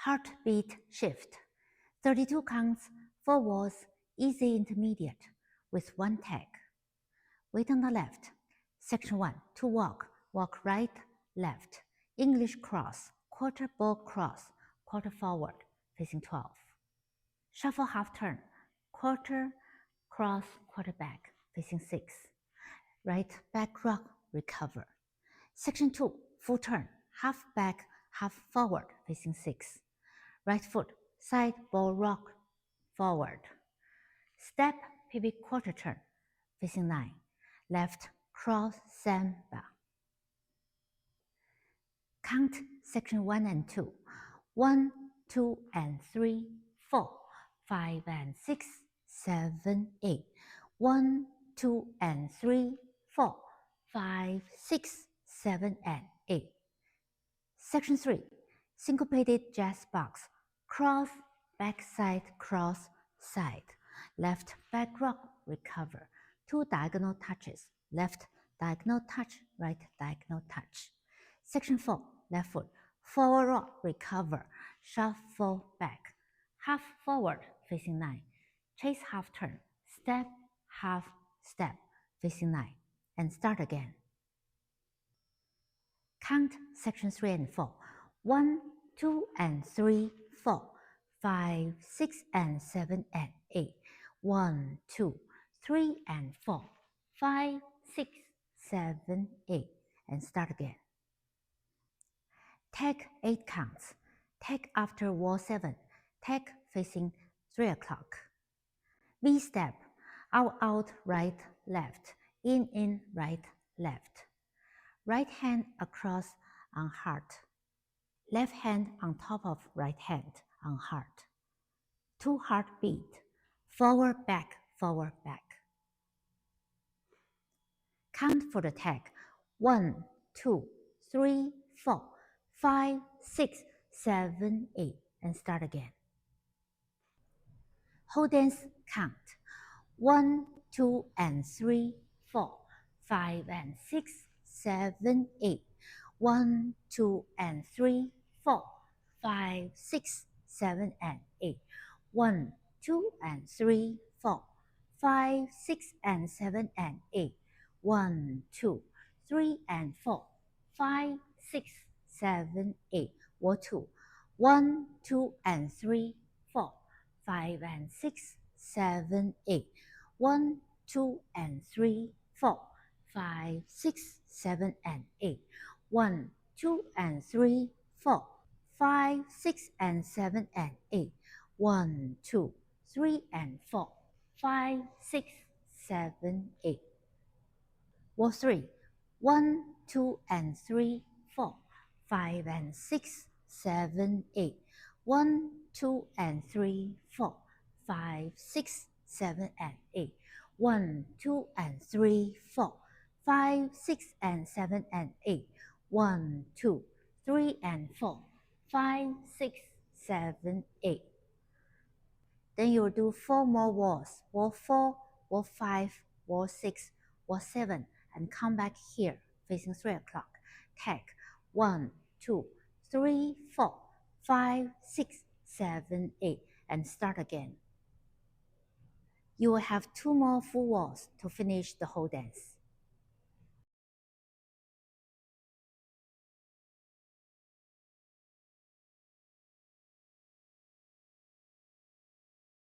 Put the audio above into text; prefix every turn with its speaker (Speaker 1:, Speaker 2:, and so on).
Speaker 1: Heartbeat shift. 32 counts, 4 walls, easy intermediate with 1 tag. Wait on the left. Section 1, to walk. Walk right, left. English cross, quarter ball cross, quarter forward, facing 12. Shuffle half turn, quarter, cross, quarter back, facing 6. Right back rock, recover. Section 2, full turn, half back, half forward, facing 6. Right foot, side ball rock, forward. Step, pivot quarter turn, facing 9. Left, cross, samba. Count section 1 and 2. 1, 2, and 3, 4, 5, and 6, 7, 8. 1, 2, and 3, 4, 5, 6, 7, and 8. Section 3. Syncopated jazz box. Cross, backside, cross, side. Left back rock, recover. 2 diagonal touches. Left diagonal touch, right diagonal touch. Section 4. Left foot. Forward rock, recover. Shuffle back. Half forward, facing 9. Chase half turn. Step, half, step, facing 9. And start again. Count section 3 and 4. 1, 2, and 3, 4, 5, 6, and 7, and 8. 1, 2, 3, and 4, 5, 6, 7, 8. And start again. Tag 8 counts. Tag after wall 7. Tag facing 3 o'clock. V step. Out, out, right, left. In, right, left. Right hand across on heart. Left hand on top of right hand on heart. 2 heartbeat. Forward, back, forward, back. Count for the tag. 1, 2, 3, 4, 5, 6, 7, 8. And start again. Whole dance count. 1, 2, and 3, 4, 5, and 6, 7, 8. 1, 2, and 3, 4, 5, 6, 7, and 8. 1, 2, and 3, 4, 5, 6, and 7, and 8. 1, 2, 3, and 4, 5, 6, 7, 8. Wall 2. 1, 2, and 3, 4, 5, and 6, 7, 8. 1, 2, and 3, 4, 5, 6, 7, and 8. 1, 2, and 3, 4, 5, 6, and 7, and 8. 1, 2, 3, and 4, 5, 6, 7, 8. Wall 3. 1, 2, and 3, 4, 5, and 6, 7, 8. 1, 2, and 3, 4, 5, 6, 7, and 8. 1, 2, and 3, 4, 5, 6, and 7, and 8. 1, 2, 3, and 4, 5, 6, 7, 8. Then you will do 4 more walls. Wall 4, wall 5, wall 6, wall 7, and come back here facing 3 o'clock. Tag 1, 2, 3, 4, 5, 6, 7, 8, and start again. You will have 2 more full walls to finish the whole dance.